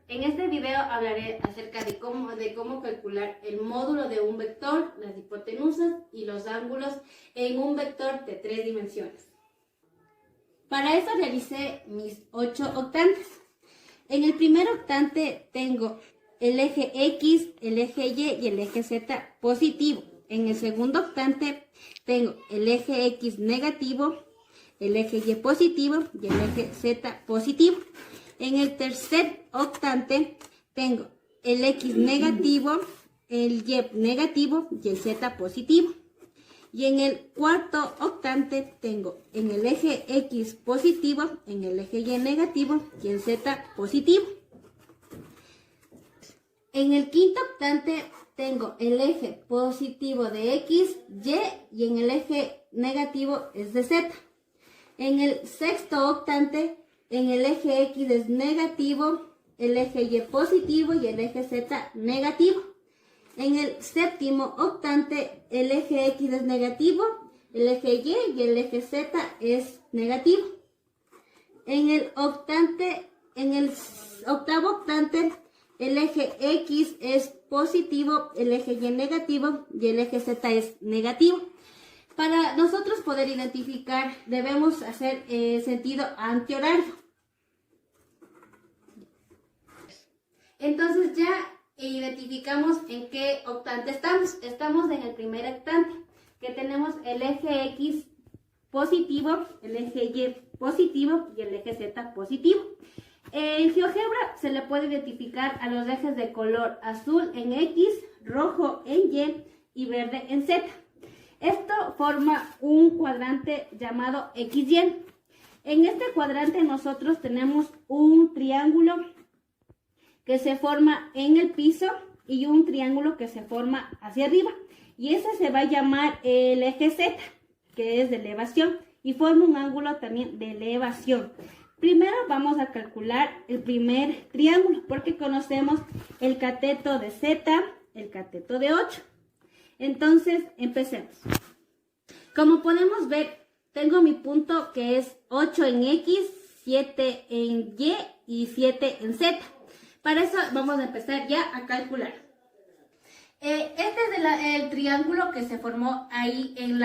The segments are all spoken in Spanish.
En este video hablaré acerca de cómo calcular el módulo de un vector, las hipotenusas y los ángulos en un vector de 3 dimensiones. Para eso realicé mis 8 octantes. En el primer octante tengo el eje X, el eje Y y el eje Z positivo. En el segundo octante tengo el eje X negativo, el eje Y positivo y el eje Z positivo. En el tercer octante tengo el X negativo, el Y negativo y el Z positivo. Y en el cuarto octante tengo en el eje X positivo, en el eje Y negativo y el Z positivo. En el quinto octante tengo el eje positivo de X, y en el eje negativo es de Z. En el sexto octante, en el eje X es negativo, el eje Y positivo y el eje Z negativo. En el séptimo octante, el eje X es negativo, el eje Y el eje Z es negativo. En el octavo octante, el eje X es positivo, el eje Y negativo y el eje Z es negativo. Para nosotros poder identificar, debemos hacer sentido antihorario. Entonces ya identificamos en qué octante estamos. Estamos en el primer octante, que tenemos el eje X positivo, el eje Y positivo y el eje Z positivo. En GeoGebra se le puede identificar a los ejes de color azul en X, rojo en Y verde en Z. Esto forma un cuadrante llamado XY. En este cuadrante nosotros tenemos un triángulo que se forma en el piso y un triángulo que se forma hacia arriba. Y ese se va a llamar el eje Z, que es de elevación, y forma un ángulo también de elevación. Primero vamos a calcular el primer triángulo, porque conocemos el cateto de Z, el cateto de 8. Entonces, empecemos. Como podemos ver, tengo mi punto que es 8 en X, 7 en Y y 7 en Z. Para eso vamos a empezar ya a calcular. Este es el triángulo que se formó ahí en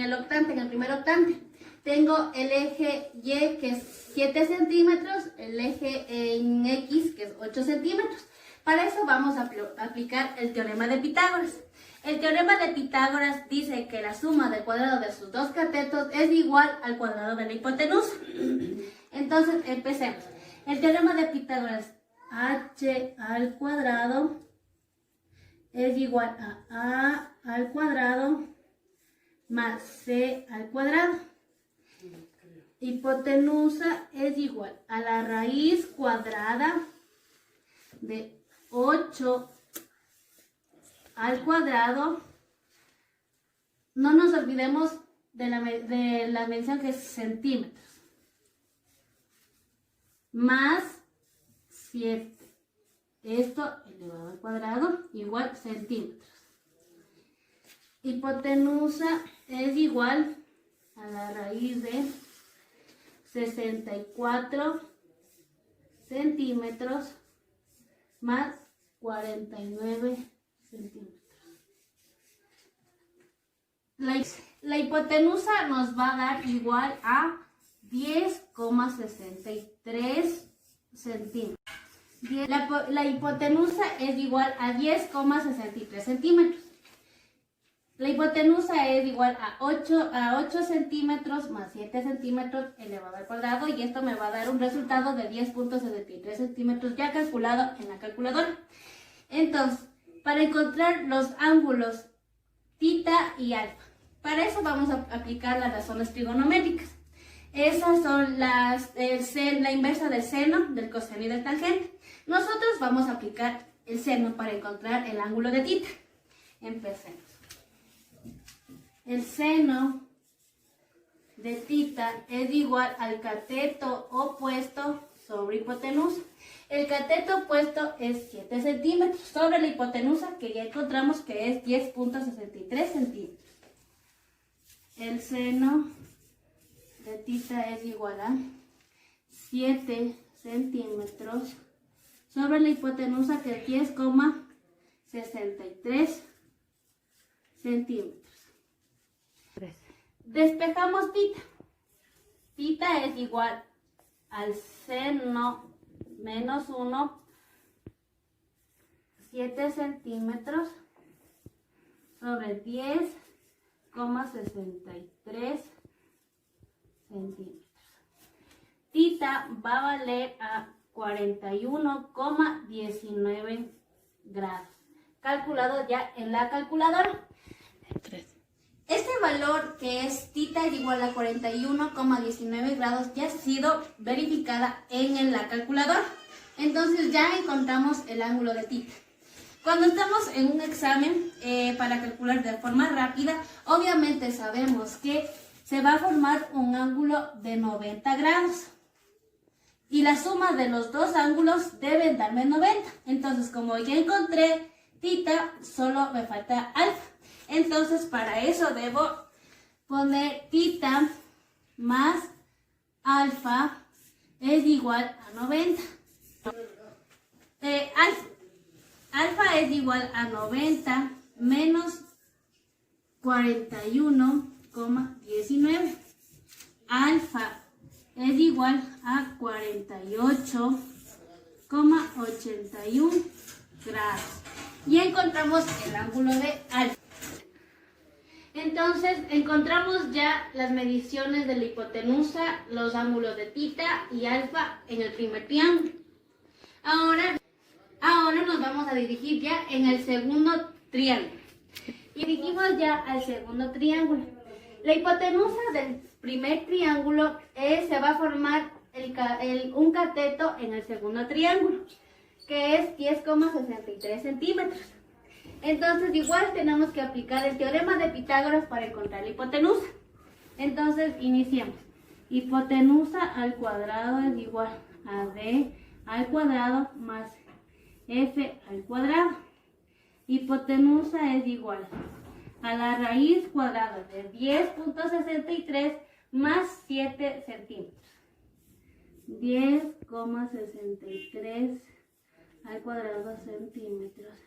el octante, en el primer octante. Tengo el eje Y que es 7 centímetros, el eje en X que es 8 centímetros. Para eso vamos a aplicar el teorema de Pitágoras. El teorema de Pitágoras dice que la suma del cuadrado de sus dos catetos es igual al cuadrado de la hipotenusa. Entonces empecemos. El teorema de Pitágoras, h al cuadrado es igual a al cuadrado más c al cuadrado. Hipotenusa es igual a la raíz cuadrada de 8 al cuadrado. No nos olvidemos de la medición que es centímetros. Más 7. Esto elevado al cuadrado igual centímetros. Hipotenusa es igual a la raíz de 64 centímetros más 49 centímetros. La hipotenusa nos va a dar igual a 10,63 centímetros. La hipotenusa es igual a 10,63 centímetros. La hipotenusa es igual a 8 centímetros más 7 centímetros elevado al cuadrado, y esto me va a dar un resultado de 10,63 centímetros ya calculado en la calculadora. Entonces, para encontrar los ángulos tita y alfa, para eso vamos a aplicar las razones trigonométricas. Esas son la inversa del seno, del coseno y del tangente. Nosotros vamos a aplicar el seno para encontrar el ángulo de tita. Empecemos. El seno de tita es igual al cateto opuesto sobre hipotenusa. El cateto opuesto es 7 centímetros sobre la hipotenusa, que ya encontramos que es 10,63 centímetros. El seno de tita es igual a 7 centímetros sobre la hipotenusa, que es 10,63 centímetros. Despejamos tita. Tita es igual al seno menos 1, 7 centímetros sobre 10,63 centímetros. Tita va a valer a 41,19 grados. Calculado ya en la calculadora. Este valor, que es tita es igual a 41,19 grados, ya ha sido verificada en la calculadora. Entonces ya encontramos el ángulo de tita. Cuando estamos en un examen, para calcular de forma rápida, obviamente sabemos que se va a formar un ángulo de 90 grados. Y la suma de los dos ángulos deben darme 90. Entonces, como ya encontré tita, solo me falta alfa. Entonces, para eso debo poner tita más alfa es igual a 90. Alfa es igual a 90 menos 41,19. Alfa es igual a 48,81 grados. Y encontramos el ángulo de alfa. Entonces, encontramos ya las mediciones de la hipotenusa, los ángulos de tita y alfa en el primer triángulo. Ahora nos vamos a dirigir ya en el segundo triángulo. Y dirigimos ya al segundo triángulo. La hipotenusa del primer triángulo se va a formar un cateto en el segundo triángulo, que es 10,63 centímetros. Entonces, igual tenemos que aplicar el teorema de Pitágoras para encontrar la hipotenusa. Entonces, iniciamos. Hipotenusa al cuadrado es igual a D al cuadrado más F al cuadrado. Hipotenusa es igual a la raíz cuadrada de 10,63 más 7 centímetros. 10,63 al cuadrado centímetros.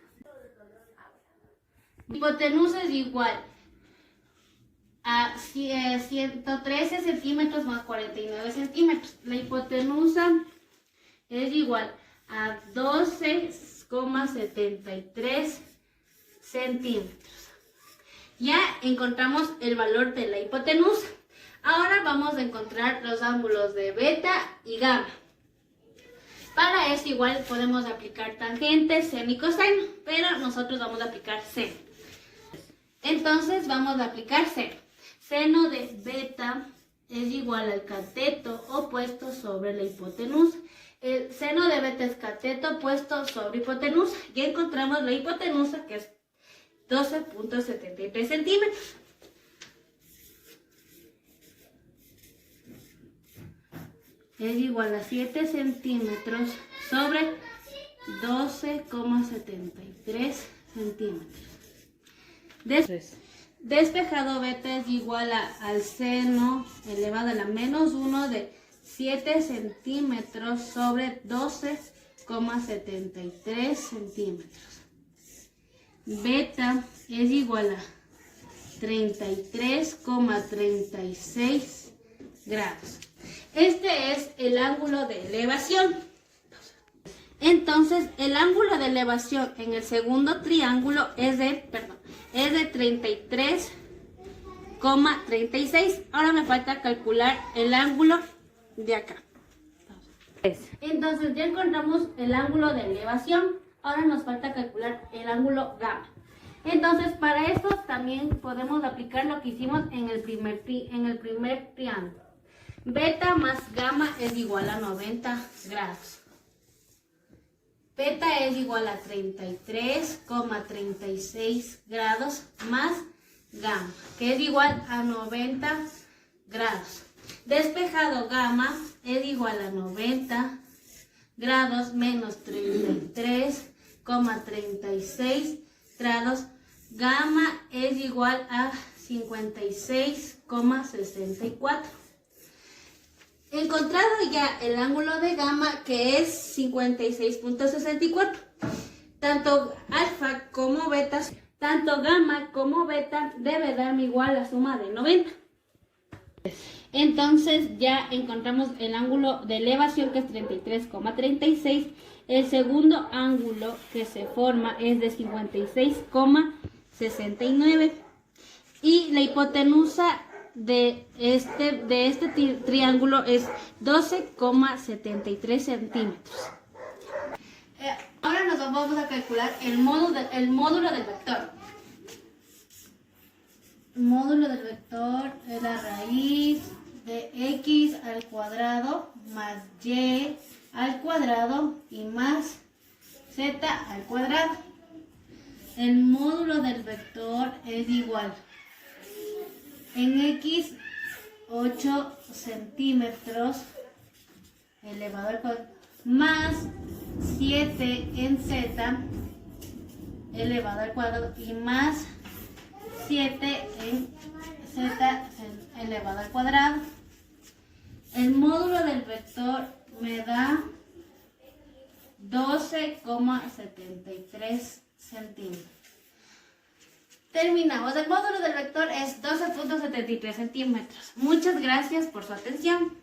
Hipotenusa es igual a 113 centímetros más 49 centímetros. La hipotenusa es igual a 12,73 centímetros. Ya encontramos el valor de la hipotenusa. Ahora vamos a encontrar los ángulos de beta y gamma. Para esto igual podemos aplicar tangente, seno y coseno, pero nosotros vamos a aplicar seno. Entonces vamos a aplicar seno. Seno de beta es igual al cateto opuesto sobre la hipotenusa. El seno de beta es cateto opuesto sobre hipotenusa. Ya encontramos la hipotenusa, que es 12,73 centímetros. Es igual a 7 centímetros sobre 12,73 centímetros. Despejado beta es igual al seno elevado a la menos 1 de 7 centímetros sobre 12,73 centímetros. Beta es igual a 33,36 grados. Este es el ángulo de elevación. Entonces, el ángulo de elevación en el segundo triángulo es de 33,36. Ahora me falta calcular el ángulo de acá. Entonces, ya encontramos el ángulo de elevación. Ahora nos falta calcular el ángulo gamma. Entonces, para esto también podemos aplicar lo que hicimos en el primer triángulo. Beta más gamma es igual a 90 grados. Beta es igual a 33,36 grados más gamma, que es igual a 90 grados. Despejado gamma es igual a 90 grados menos 33,36 grados. Gamma es igual a 56,64. encontrado ya el ángulo de gamma, que es 56.64. Tanto alfa como beta, tanto gamma como beta debe darme igual la suma de 90. Entonces ya encontramos el ángulo de elevación, que es 33,36. El segundo ángulo que se forma es de 56,69. Y la hipotenusa de este triángulo es 12,73 centímetros. Ahora nos vamos a calcular el módulo del vector. El módulo del vector es la raíz de x al cuadrado más y al cuadrado y más z al cuadrado. El módulo del vector es igual en x 8 centímetros elevado al cuadrado más 7 en z elevado al cuadrado y más 7 en z elevado al cuadrado. El módulo del vector me da 12,73 centímetros. Terminamos. El módulo del vector es 12,73 centímetros. Muchas gracias por su atención.